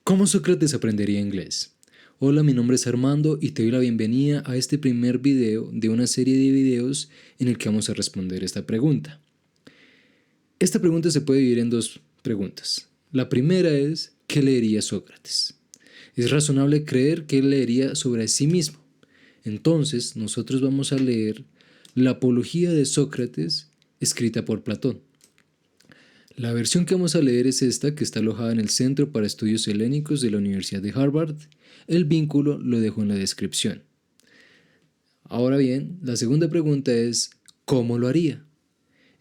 ¿Cómo Sócrates aprendería inglés? Hola, mi nombre es Armando y te doy la bienvenida a este primer video de una serie de videos en el que vamos a responder esta pregunta. Esta pregunta se puede dividir en dos preguntas. La primera es, ¿qué leería Sócrates? Es razonable creer que él leería sobre sí mismo. Entonces, nosotros vamos a leer la Apología de Sócrates, escrita por Platón. La versión que vamos a leer es esta, que está alojada en el Centro para Estudios Helénicos de la Universidad de Harvard. El vínculo lo dejo en la descripción. Ahora bien, la segunda pregunta es, ¿cómo lo haría?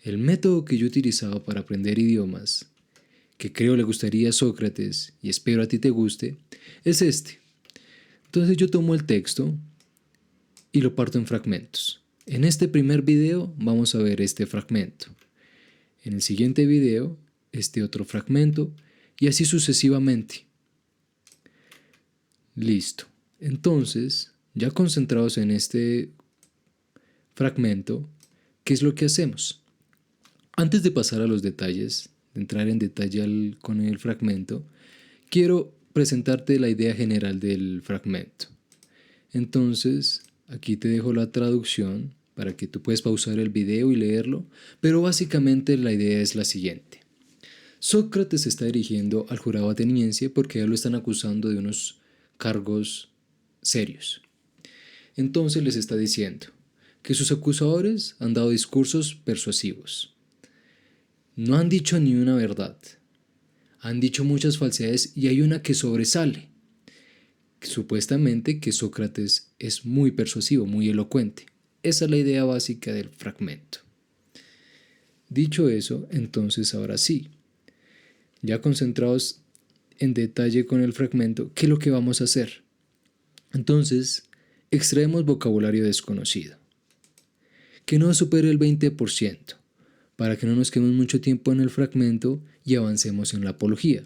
El método que yo utilizaba para aprender idiomas, que creo le gustaría a Sócrates y espero a ti te guste, es este. Entonces yo tomo el texto y lo parto en fragmentos. En este primer video vamos a ver este fragmento. En el siguiente video, este otro fragmento, y así sucesivamente. Listo. Entonces, ya concentrados en este fragmento, ¿qué es lo que hacemos? Antes de pasar a los detalles, de entrar en detalle con el fragmento, quiero presentarte la idea general del fragmento. Entonces, aquí te dejo la traducción para que tú puedas pausar el video y leerlo, pero básicamente la idea es la siguiente. Sócrates se está dirigiendo al jurado ateniense porque ya lo están acusando de unos cargos serios. Entonces les está diciendo que sus acusadores han dado discursos persuasivos. No han dicho ni una verdad. Han dicho muchas falsedades y hay una que sobresale. Supuestamente que Sócrates es muy persuasivo, muy elocuente. Esa es la idea básica del fragmento. Dicho eso, entonces ahora sí, ya concentrados en detalle con el fragmento, ¿qué es lo que vamos a hacer? Entonces, extraemos vocabulario desconocido, que no supere el 20%, para que no nos quedemos mucho tiempo en el fragmento y avancemos en la apología.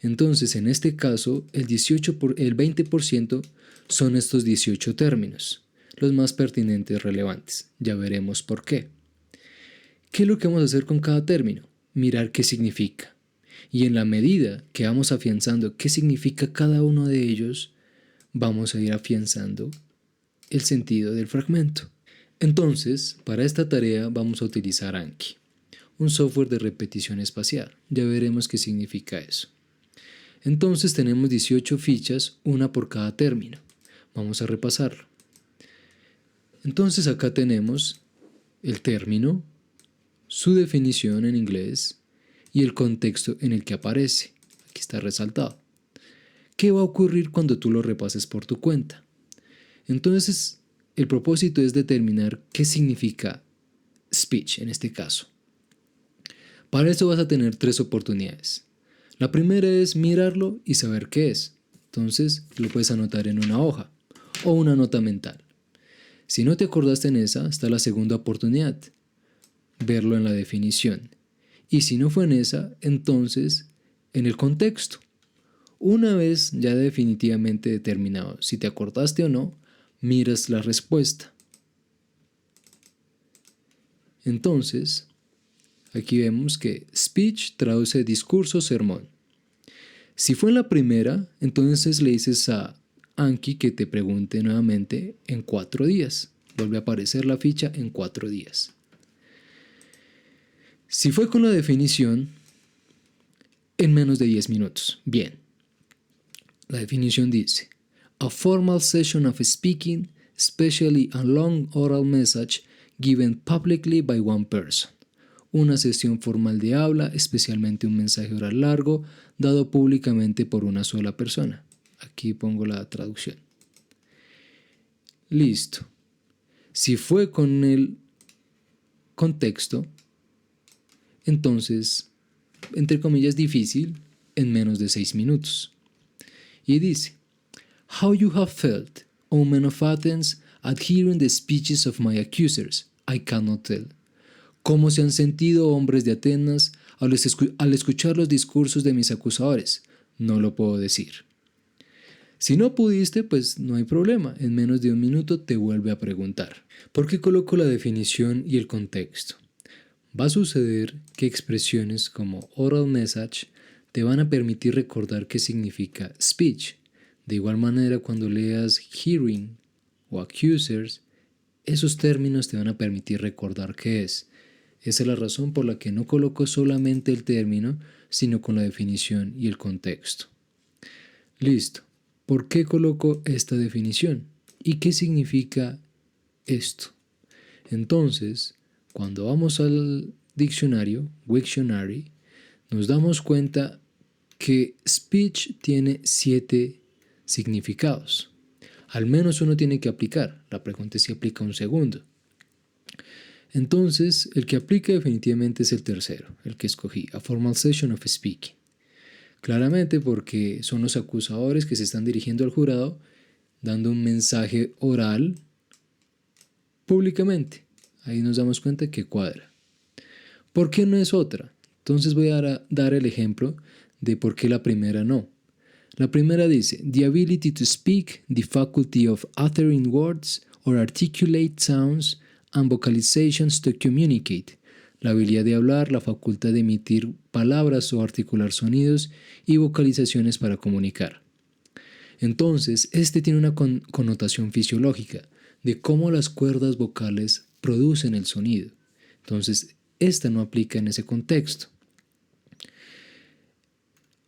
Entonces, en este caso, el 20% son estos 18 términos, los más pertinentes y relevantes. Ya veremos por qué. ¿Qué es lo que vamos a hacer con cada término? Mirar qué significa. Y en la medida que vamos afianzando qué significa cada uno de ellos, vamos a ir afianzando el sentido del fragmento. Entonces, para esta tarea vamos a utilizar Anki, un software de repetición espacial. Ya veremos qué significa eso. Entonces tenemos 18 fichas, una por cada término. Vamos a repasarlo. Entonces acá tenemos el término, su definición en inglés y el contexto en el que aparece. Aquí está resaltado. ¿Qué va a ocurrir cuando tú lo repases por tu cuenta? Entonces, el propósito es determinar qué significa speech en este caso. Para eso vas a tener 3 oportunidades. La primera es mirarlo y saber qué es. Entonces lo puedes anotar en una hoja o una nota mental. Si no te acordaste en esa, está la segunda oportunidad, verlo en la definición. Y si no fue en esa, entonces en el contexto. Una vez ya definitivamente determinado si te acordaste o no, miras la respuesta. Entonces, aquí vemos que speech traduce discurso, sermón. Si fue en la primera, entonces le dices a Anki que te pregunte nuevamente en 4 días. Vuelve a aparecer la ficha en 4 días. Si fue con la definición, en menos de 10 minutos. Bien. La definición dice, a formal session of speaking, especially a long oral message given publicly by one person. Una sesión formal de habla, especialmente un mensaje oral largo, dado públicamente por una sola persona. Aquí pongo la traducción. Listo. Si fue con el contexto, entonces, entre comillas, difícil, en menos de 6 minutos. Y dice, How you have felt, O men of Athens, at hearing the speeches of my accusers, I cannot tell. ¿Cómo se han sentido, hombres de Atenas, al escuchar los discursos de mis acusadores? No lo puedo decir. Si no pudiste, pues no hay problema. En menos de 1 minuto te vuelve a preguntar. ¿Por qué coloco la definición y el contexto? Va a suceder que expresiones como oral message te van a permitir recordar qué significa speech. De igual manera, cuando leas hearing o accusers, esos términos te van a permitir recordar qué es. Esa es la razón por la que no coloco solamente el término, sino con la definición y el contexto. Listo. ¿Por qué coloco esta definición? ¿Y qué significa esto? Entonces, cuando vamos al diccionario, Wiktionary, nos damos cuenta que speech tiene 7 significados. Al menos uno tiene que aplicar. La pregunta es si aplica un segundo. Entonces, el que aplica definitivamente es el tercero, el que escogí, a formal session of speaking. Claramente porque son los acusadores que se están dirigiendo al jurado dando un mensaje oral públicamente. Ahí nos damos cuenta que cuadra. ¿Por qué no es otra? Entonces voy a dar el ejemplo de por qué la primera no. La primera dice, the ability to speak, the faculty of uttering words or articulate sounds and vocalizations to communicate. La habilidad de hablar, la facultad de emitir palabras o articular sonidos y vocalizaciones para comunicar. Entonces, este tiene una connotación fisiológica de cómo las cuerdas vocales producen el sonido. Entonces, esta no aplica en ese contexto.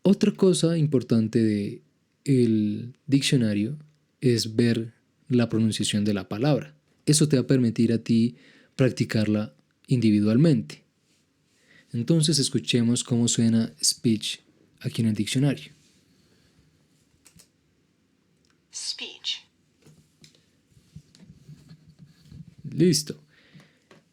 Otra cosa importante del diccionario es ver la pronunciación de la palabra. Eso te va a permitir a ti practicarla individualmente. Entonces escuchemos cómo suena speech aquí en el diccionario. Speech. Listo.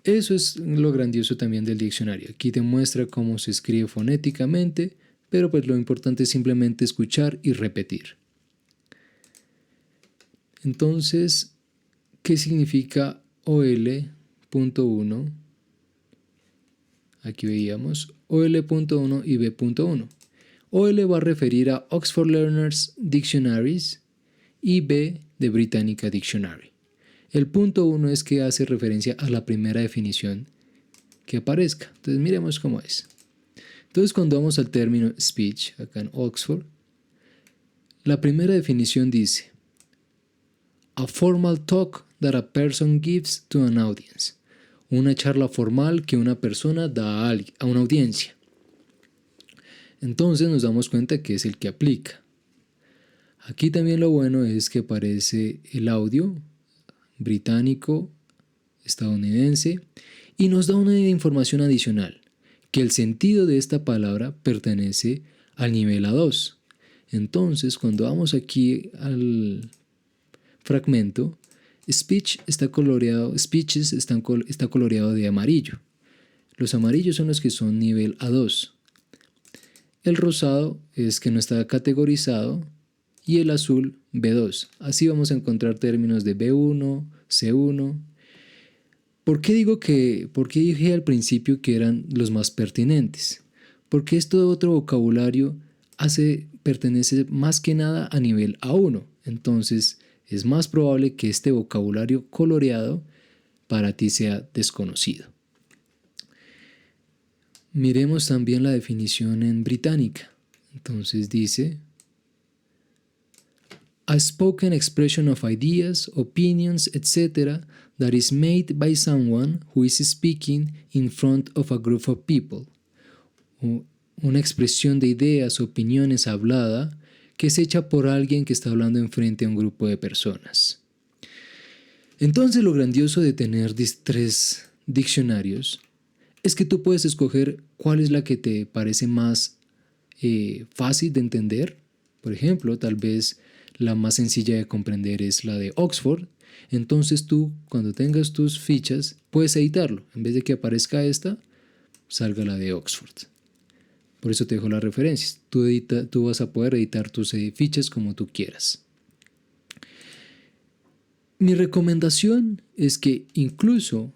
Eso es lo grandioso también del diccionario. Aquí te muestra cómo se escribe fonéticamente, pero pues lo importante es simplemente escuchar y repetir. Entonces, ¿qué significa OL.1? Aquí veíamos OL.1 y B.1. OL va a referir a Oxford Learners Dictionaries y B de Britannica Dictionary. El punto 1 es que hace referencia a la primera definición que aparezca. Entonces miremos cómo es. Entonces cuando vamos al término speech, acá en Oxford, la primera definición dice a formal talk that a person gives to an audience. Una charla formal que una persona da a una audiencia. Entonces nos damos cuenta que es el que aplica. Aquí también lo bueno es que aparece el audio británico, estadounidense, y nos da una información adicional, que el sentido de esta palabra pertenece al nivel A2. Entonces, cuando vamos aquí al fragmento, speeches está coloreado de amarillo. Los amarillos son los que son nivel A2. El rosado es que no está categorizado y el azul B2. Así vamos a encontrar términos de B1, C1. ¿Por qué dije al principio que eran los más pertinentes? Porque esto otro vocabulario pertenece más que nada a nivel A1. Entonces es más probable que este vocabulario coloreado para ti sea desconocido. Miremos también la definición en británica. Entonces dice a spoken expression of ideas, opinions, etc. that is made by someone who is speaking in front of a group of people. Una expresión de ideas, opiniones hablada que es hecha por alguien que está hablando enfrente a un grupo de personas. Entonces lo grandioso de tener 3 diccionarios es que tú puedes escoger cuál es la que te parece más fácil de entender. Por ejemplo, tal vez la más sencilla de comprender es la de Oxford. Entonces tú, cuando tengas tus fichas, puedes editarlo. En vez de que aparezca esta, salga la de Oxford. Por eso te dejo las referencias. Tú vas a poder editar tus fichas como tú quieras. Mi recomendación es que incluso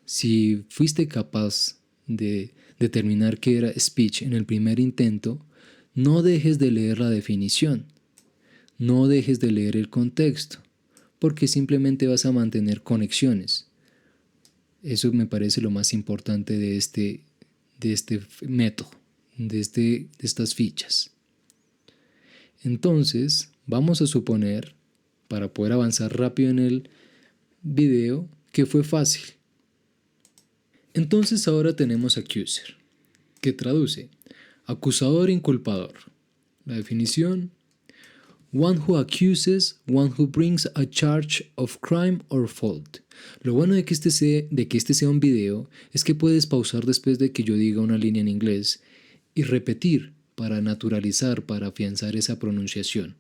si fuiste capaz de determinar qué era speech en el primer intento, no dejes de leer la definición. No dejes de leer el contexto, porque simplemente vas a mantener conexiones. Eso me parece lo más importante de este método. de estas fichas. Entonces, vamos a suponer, para poder avanzar rápido en el video, que fue fácil. Entonces ahora tenemos accuser, que traduce acusador inculpador. La definición: one who accuses, one who brings a charge of crime or fault. Lo bueno de que este sea un video es que puedes pausar después de que yo diga una línea en inglés y repetir para naturalizar, para afianzar esa pronunciación.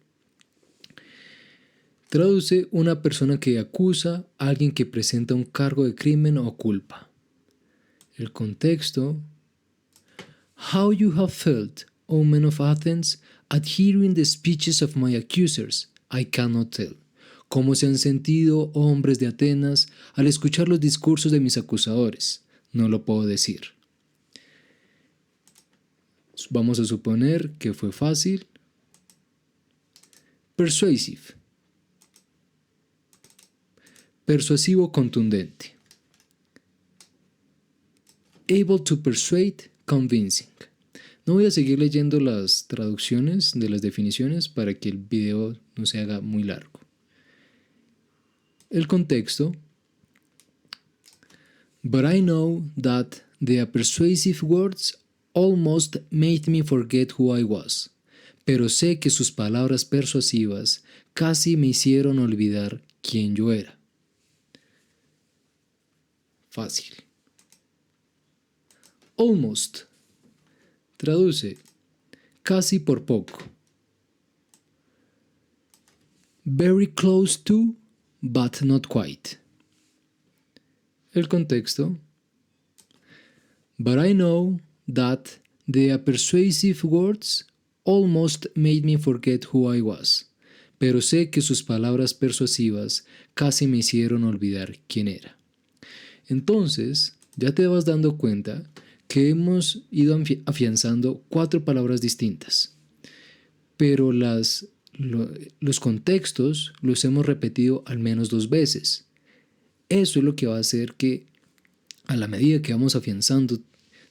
Traduce una persona que acusa a alguien que presenta un cargo de crimen o culpa. El contexto: how you have felt, O men of Athens, at hearing the speeches of my accusers, I cannot tell. ¿Cómo se han sentido, oh hombres de Atenas, al escuchar los discursos de mis acusadores? No lo puedo decir. Vamos a suponer que fue fácil. Persuasive. Persuasivo, contundente. Able to persuade, convincing. No voy a seguir leyendo las traducciones de las definiciones para que el video no se haga muy largo. El contexto: but I know that their persuasive words almost made me forget who I was. Pero sé que sus palabras persuasivas casi me hicieron olvidar quién yo era. Fácil. Almost. Traduce casi por poco. Very close to, but not quite. El contexto: but I know that their persuasive words almost made me forget who I was. Pero sé que sus palabras persuasivas casi me hicieron olvidar quién era. Entonces, ya te vas dando cuenta que hemos ido afianzando 4 palabras distintas, pero los contextos los hemos repetido al menos 2 veces. Eso es lo que va a hacer que, a la medida que vamos afianzando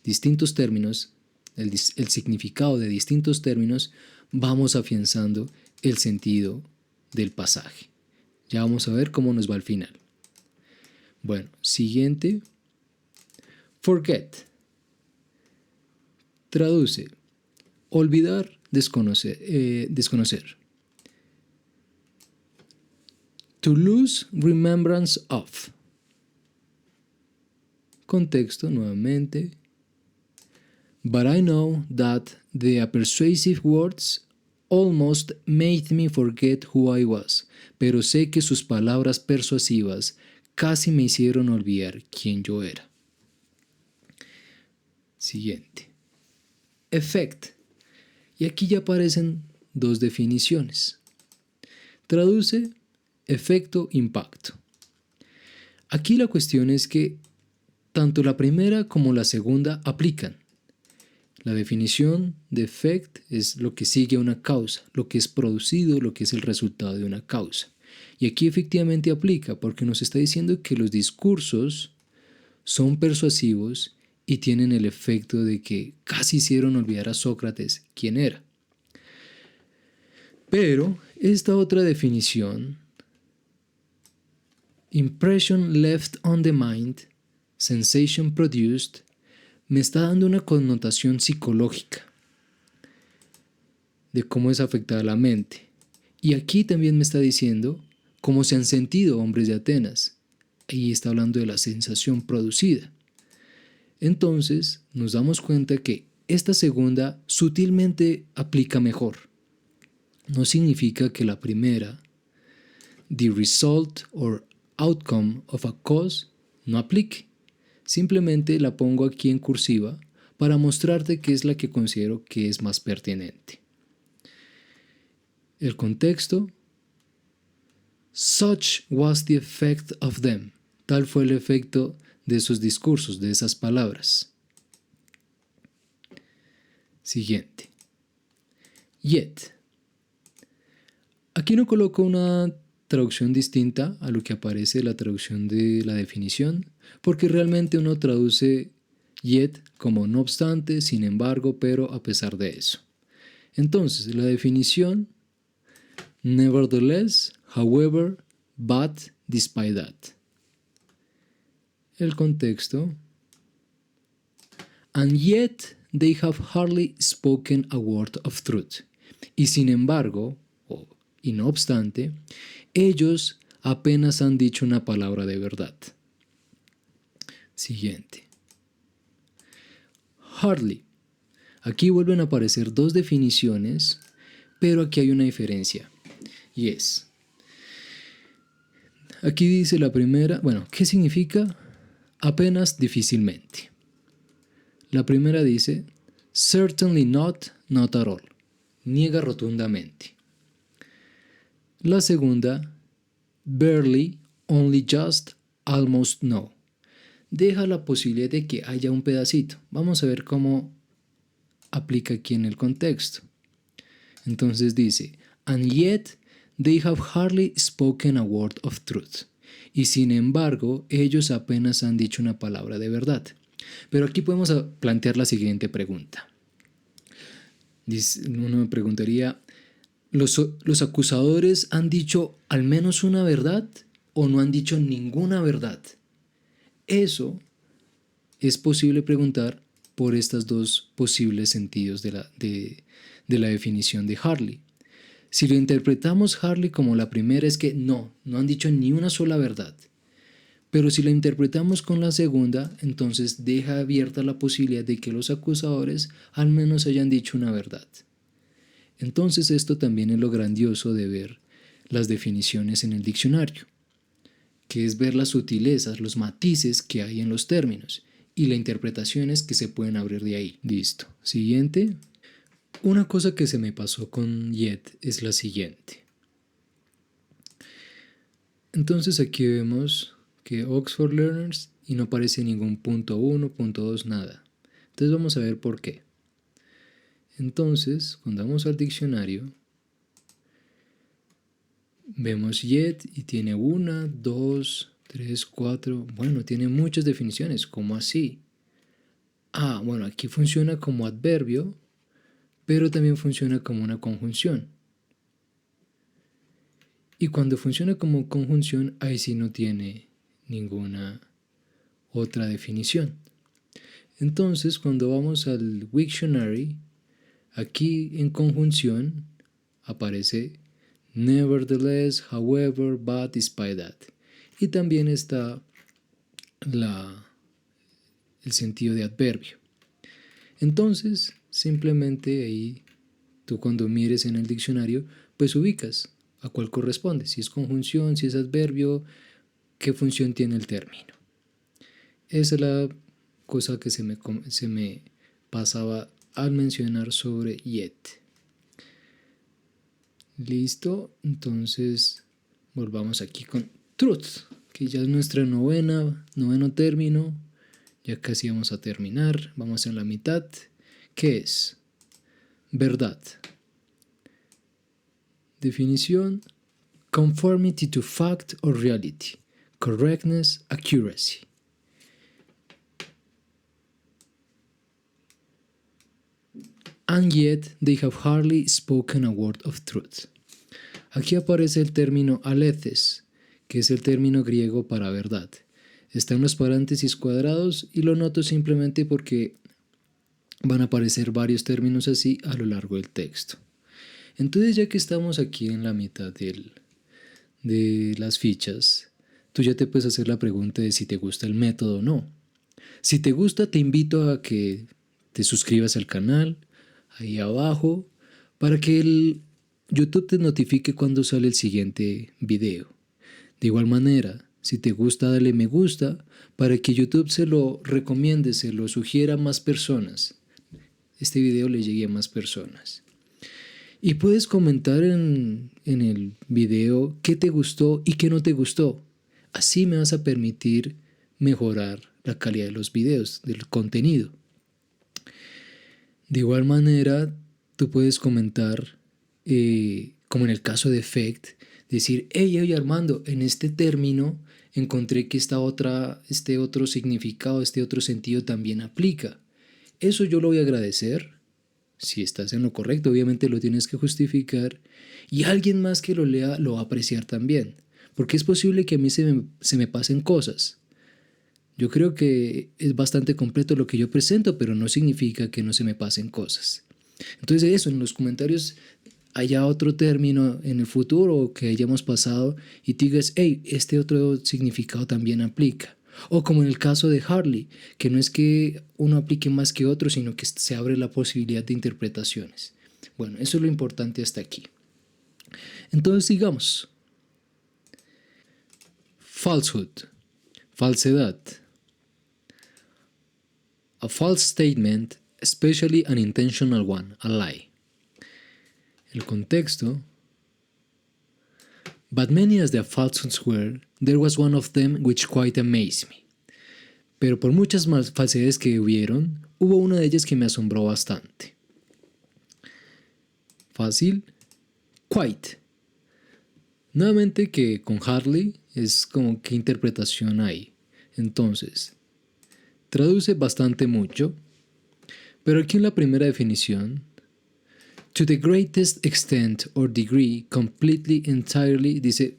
distintos términos, el significado de distintos términos, vamos afianzando el sentido del pasaje. Ya vamos a ver cómo nos va al final. Bueno, siguiente. Forget. Traduce olvidar, desconocer. To lose remembrance of. Contexto nuevamente. But I know that their persuasive words almost made me forget who I was. Pero sé que sus palabras persuasivas casi me hicieron olvidar quién yo era. Siguiente. Effect. Y aquí ya aparecen 2 definiciones. Traduce efecto, impacto. Aquí la cuestión es que tanto la primera como la segunda aplican. La definición de effect es lo que sigue a una causa, lo que es producido, lo que es el resultado de una causa. Y aquí efectivamente aplica porque nos está diciendo que los discursos son persuasivos y tienen el efecto de que casi hicieron olvidar a Sócrates quién era. Pero esta otra definición, impression left on the mind, sensation produced, me está dando una connotación psicológica de cómo es afectada la mente. Y aquí también me está diciendo cómo se han sentido hombres de Atenas. Ahí está hablando de la sensación producida. Entonces nos damos cuenta que esta segunda sutilmente aplica mejor. No significa que la primera, the result or outcome of a cause, no aplique. Simplemente la pongo aquí en cursiva para mostrarte que es la que considero que es más pertinente. El contexto: such was the effect of them. Tal fue el efecto de esos discursos, de esas palabras. Siguiente. Yet. Aquí no coloco una traducción distinta a lo que aparece en la traducción de la definición, porque realmente uno traduce yet como no obstante, sin embargo, pero a pesar de eso. Entonces, la definición, nevertheless, however, but, despite that. El contexto, and yet they have hardly spoken a word of truth. Y sin embargo, y no obstante, ellos apenas han dicho una palabra de verdad. Siguiente. Hardly. Aquí vuelven a aparecer dos definiciones, pero aquí hay una diferencia. Y es, aquí dice la primera, bueno, ¿qué significa? Apenas, difícilmente. La primera dice, certainly not, not at all. Niega rotundamente. La segunda, barely, only just, almost no. Deja la posibilidad de que haya un pedacito. Vamos a ver cómo aplica aquí en el contexto. Entonces dice, and yet they have hardly spoken a word of truth. Y sin embargo, ellos apenas han dicho una palabra de verdad. Pero aquí podemos plantear la siguiente pregunta. Uno me preguntaría, ¿los acusadores han dicho al menos una verdad o no han dicho ninguna verdad? Eso es posible preguntar por estos dos posibles sentidos de la definición de Hardly. Si lo interpretamos Hardly como la primera es que no han dicho ni una sola verdad. Pero si lo interpretamos con la segunda, entonces deja abierta la posibilidad de que los acusadores al menos hayan dicho una verdad. Entonces esto también es lo grandioso de ver las definiciones en el diccionario, que es ver las sutilezas, los matices que hay en los términos y las interpretaciones que se pueden abrir de ahí. Listo. Siguiente. Una cosa que se me pasó con yet es la siguiente. Entonces aquí vemos que Oxford Learners y no aparece ningún punto 1, punto 2, nada. Entonces vamos a ver por qué. Entonces, cuando vamos al diccionario, vemos yet y tiene 1, 2, 3, 4, bueno, tiene muchas definiciones, ¿cómo así? Bueno, aquí funciona como adverbio, pero también funciona como una conjunción. Y cuando funciona como conjunción, ahí sí no tiene ninguna otra definición. Entonces, cuando vamos al Wiktionary, aquí en conjunción aparece nevertheless, however, but, despite that. Y también está el sentido de adverbio. Entonces, simplemente ahí, tú cuando mires en el diccionario, pues ubicas a cuál corresponde, si es conjunción, si es adverbio, qué función tiene el término. Esa es la cosa que se me pasaba al mencionar sobre yet. Listo, entonces volvamos aquí con truth, que ya es nuestra noveno término. Ya casi vamos a terminar, vamos en la mitad. ¿Qué es? Verdad. Definición: conformity to fact or reality, correctness, accuracy. And yet they have hardly spoken a word of truth. Aquí aparece el término aletheis, que es el término griego para verdad. Está en los paréntesis cuadrados y lo noto simplemente porque van a aparecer varios términos así a lo largo del texto. Entonces, ya que estamos aquí en la mitad de las fichas, tú ya te puedes hacer la pregunta de si te gusta el método o no. Si te gusta, te invito a que te suscribas al canal, ahí abajo, para que el YouTube te notifique cuando sale el siguiente video. De igual manera, si te gusta, dale me gusta para que YouTube se lo recomiende, se lo sugiera a más personas. Este video le llegue a más personas. Y puedes comentar en el video qué te gustó y qué no te gustó. Así me vas a permitir mejorar la calidad de los videos, del contenido. De igual manera, tú puedes comentar, como en el caso de Effect, decir, hey Armando, en este término encontré que este otro significado, este otro sentido también aplica. Eso yo lo voy a agradecer. Si estás en lo correcto, obviamente lo tienes que justificar. Y alguien más que lo lea lo va a apreciar también. Porque es posible que a mí se me pasen cosas. Yo creo que es bastante completo lo que yo presento, pero no significa que no se me pasen cosas. Entonces eso, en los comentarios haya otro término en el futuro que hayamos pasado y tú digas, hey, este otro significado también aplica. O como en el caso de Harley, que no es que uno aplique más que otro, sino que se abre la posibilidad de interpretaciones. Bueno, eso es lo importante hasta aquí. Entonces sigamos. Falsehood, falsedad. A false statement, especially an intentional one, a lie. El contexto. But many as the falsehoods were, there was one of them which quite amazed me. Pero por muchas más falsedades que hubieron, hubo una de ellas que me asombró bastante. Fácil. Quite. Nuevamente que con Harley es como qué interpretación hay. Entonces, traduce bastante mucho, pero aquí en la primera definición, to the greatest extent or degree, completely, entirely, dice,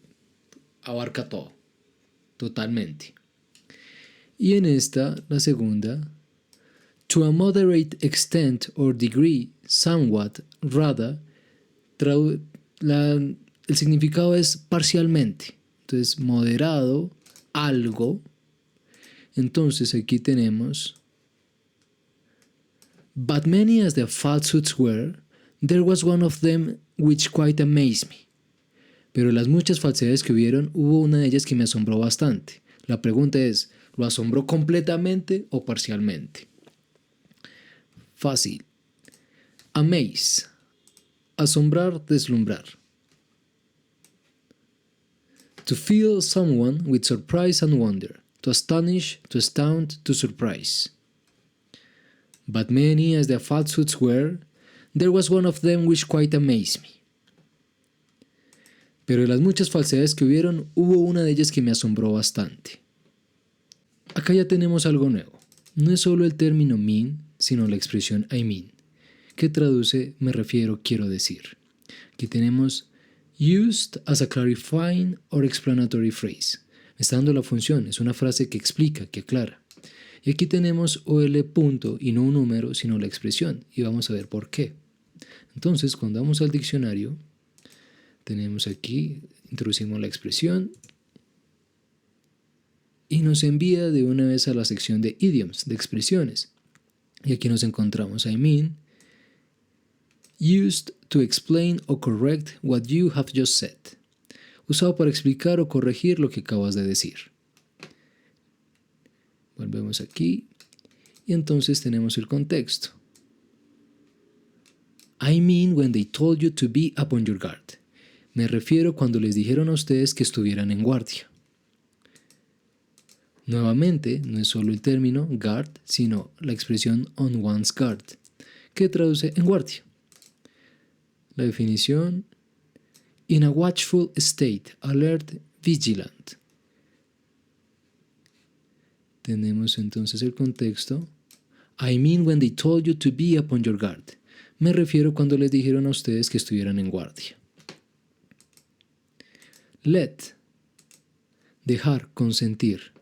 abarca todo, totalmente. Y en esta, la segunda, to a moderate extent or degree, somewhat, rather, el significado es parcialmente. Entonces, moderado, algo. Entonces, aquí tenemos, but many as the falsehoods were, there was one of them which quite amazed me. Pero las muchas falsedades que hubieron, hubo una de ellas que me asombró bastante. La pregunta es, ¿lo asombró completamente o parcialmente? Fácil. Amaze. Asombrar, deslumbrar. To fill someone with surprise and wonder. To astonish, to astound, to surprise. But many as the falsehoods were, there was one of them which quite amazed me. Pero de las muchas falsedades que hubieron, hubo una de ellas que me asombró bastante. Acá ya tenemos algo nuevo. No es solo el término mean, sino la expresión I mean, que traduce me refiero, quiero decir. Aquí tenemos used as a clarifying or explanatory phrase. Me está dando la función, es una frase que explica, que aclara. Y aquí tenemos OL punto y no un número, sino la expresión, y vamos a ver por qué. Entonces, cuando vamos al diccionario, tenemos aquí, introducimos la expresión y nos envía de una vez a la sección de idioms, de expresiones. Y aquí nos encontramos I mean, used to explain or correct what you have just said. Usado para explicar o corregir lo que acabas de decir. Volvemos aquí y entonces tenemos el contexto. I mean when they told you to be upon your guard. Me refiero cuando les dijeron a ustedes que estuvieran en guardia. Nuevamente, no es solo el término guard, sino la expresión on one's guard, que traduce en guardia. La definición, in a watchful state, alert, vigilant. Tenemos entonces el contexto. I mean when they told you to be upon your guard. Me refiero cuando les dijeron a ustedes que estuvieran en guardia. Let. Dejar, consentir.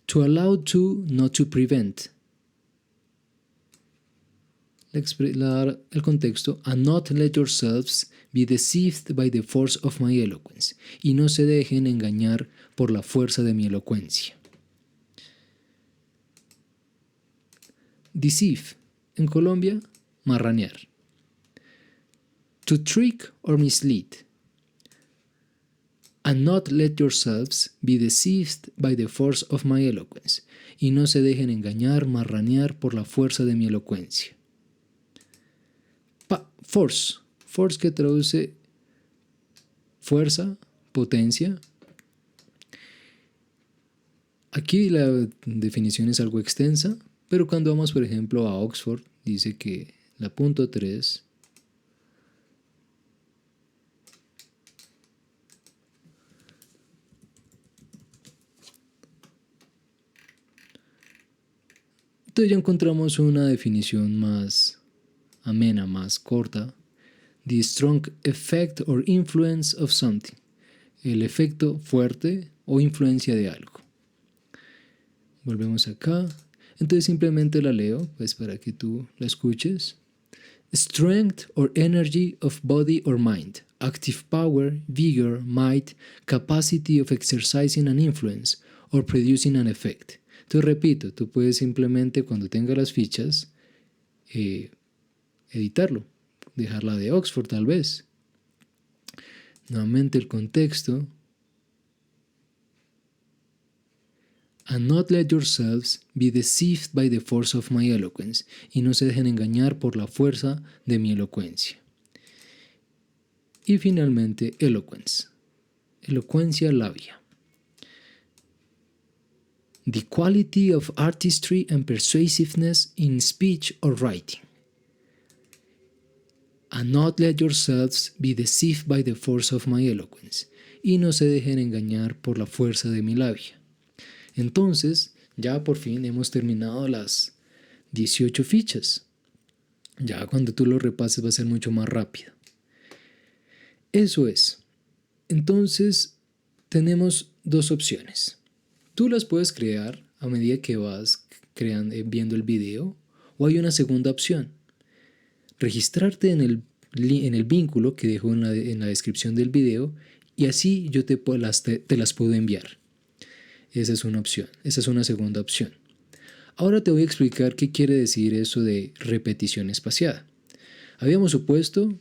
To allow to, not to prevent. El contexto, and not let yourselves be deceived by the force of my eloquence. Y no se dejen engañar por la fuerza de mi elocuencia. Deceive. En Colombia, marranear. To trick or mislead. And not let yourselves be deceived by the force of my eloquence. Y no se dejen engañar, marranear por la fuerza de mi elocuencia. Force. Force que traduce fuerza, potencia. Aquí la definición es algo extensa, pero cuando vamos, por ejemplo, a Oxford, dice que la punto 3 Entonces ya encontramos una definición más amena, más corta. The strong effect or influence of something. El efecto fuerte o influencia de algo. Volvemos acá. Entonces simplemente la leo, pues para que tú la escuches. Strength or energy of body or mind. Active power, vigor, might, capacity of exercising an influence or producing an effect. Entonces repito, tú puedes simplemente cuando tengas las fichas editarlo, dejarla de Oxford tal vez. Nuevamente el contexto. And not let yourselves be deceived by the force of my eloquence, y no se dejen engañar por la fuerza de mi elocuencia. Y finalmente, eloquence. Elocuencia labia. The quality of artistry and persuasiveness in speech or writing. And not let yourselves be deceived by the force of my eloquence, y no se dejen engañar por la fuerza de mi labia. Entonces, ya por fin hemos terminado las 18 fichas. Ya cuando tú lo repases va a ser mucho más rápido. Eso es. Entonces, tenemos dos opciones. Tú las puedes crear a medida que vas viendo el video, o hay una segunda opción. Registrarte en el vínculo que dejo en la descripción del video y así yo te las puedo enviar. Esa es una opción. Esa es una segunda opción. Ahora te voy a explicar qué quiere decir eso de repetición espaciada. Habíamos supuesto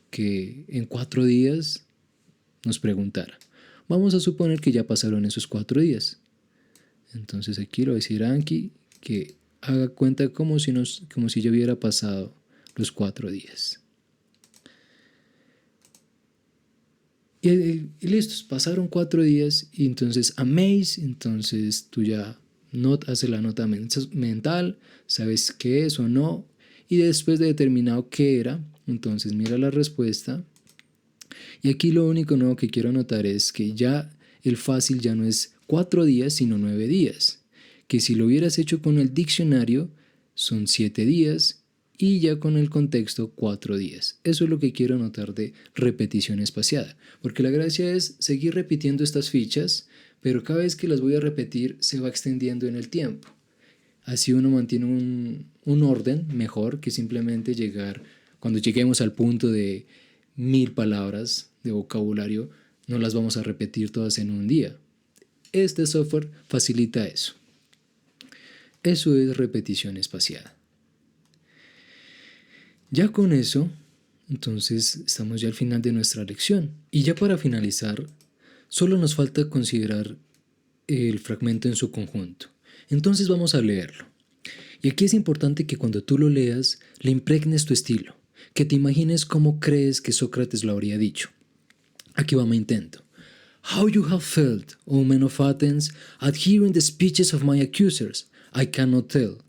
que en 4 días nos preguntara. Vamos a suponer que ya pasaron esos 4 días. Entonces aquí le voy a decir a Anki que haga cuenta como si ya hubiera pasado los 4 días. Y listo, pasaron 4 días y entonces amaze, entonces tú ya haces la nota mental, sabes qué es o no, y después de determinado qué era, entonces mira la respuesta. Y aquí lo único nuevo que quiero anotar es que ya el fácil ya no es 4 días, sino 9 días. Que si lo hubieras hecho con el diccionario, son 7 días y ya con el contexto 4 días. Eso es lo que quiero anotar de repetición espaciada. Porque la gracia es seguir repitiendo estas fichas, pero cada vez que las voy a repetir se va extendiendo en el tiempo. Así uno mantiene un orden mejor que simplemente cuando lleguemos al punto de 1000 palabras de vocabulario, no las vamos a repetir todas en un día. Este software facilita eso. Eso es repetición espaciada. Ya con eso, entonces estamos ya al final de nuestra lección. Y ya para finalizar, solo nos falta considerar el fragmento en su conjunto. Entonces vamos a leerlo. Y aquí es importante que cuando tú lo leas, le impregnes tu estilo, que te imagines cómo crees que Sócrates lo habría dicho. Aquí va mi intento. How you have felt, O men of Athens, at hearing the speeches of my accusers, I cannot tell,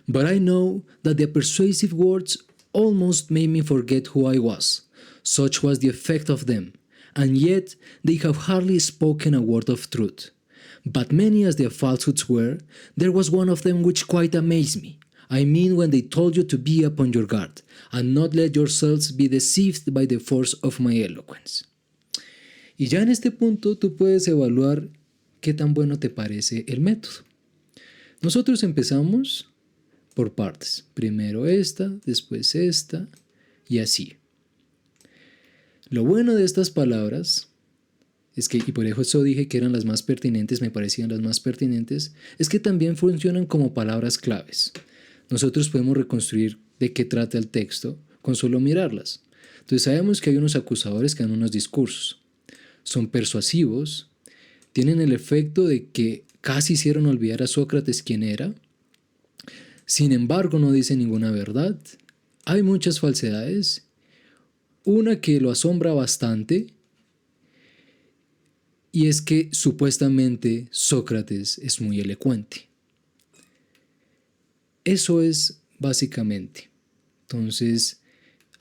but I know that their persuasive words almost made me forget who I was. Such was the effect of them, and yet they have hardly spoken a word of truth. But many as their falsehoods were, there was one of them which quite amazed me. I mean when they told you to be upon your guard, and not let yourselves be deceived by the force of my eloquence. Y ya en este punto tú puedes evaluar qué tan bueno te parece el método. Nosotros empezamos por partes. Primero esta, después esta y así. Lo bueno de estas palabras es que, y por eso dije que eran las más pertinentes, me parecían las más pertinentes, es que también funcionan como palabras claves. Nosotros podemos reconstruir de qué trata el texto con solo mirarlas. Entonces sabemos que hay unos acusadores que dan unos discursos. Son persuasivos, tienen el efecto de que casi hicieron olvidar a Sócrates quién era. Sin embargo, no dice ninguna verdad. Hay muchas falsedades. Una que lo asombra bastante, y es que supuestamente Sócrates es muy elocuente. Eso es básicamente. Entonces,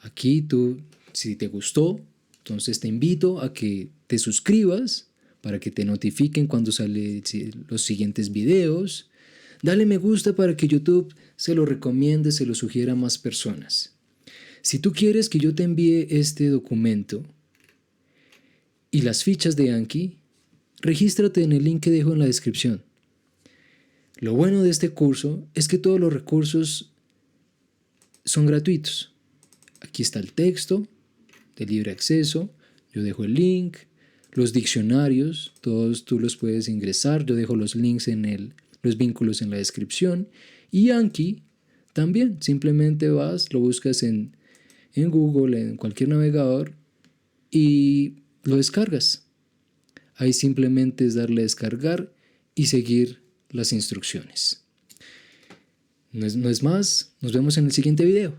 aquí tú, si te gustó, entonces te invito a que te suscribas para que te notifiquen cuando salen los siguientes videos. Dale me gusta para que YouTube se lo recomiende, se lo sugiera a más personas. Si tú quieres que yo te envíe este documento y las fichas de Anki, regístrate en el link que dejo en la descripción. Lo bueno de este curso es que todos los recursos son gratuitos. Aquí está el texto de libre acceso, yo dejo el link, los diccionarios, todos tú los puedes ingresar, yo dejo los links los vínculos en la descripción, y Anki también, simplemente vas, lo buscas en Google, en cualquier navegador, y lo descargas. Ahí simplemente es darle a descargar y seguir las instrucciones. No es más, nos vemos en el siguiente video.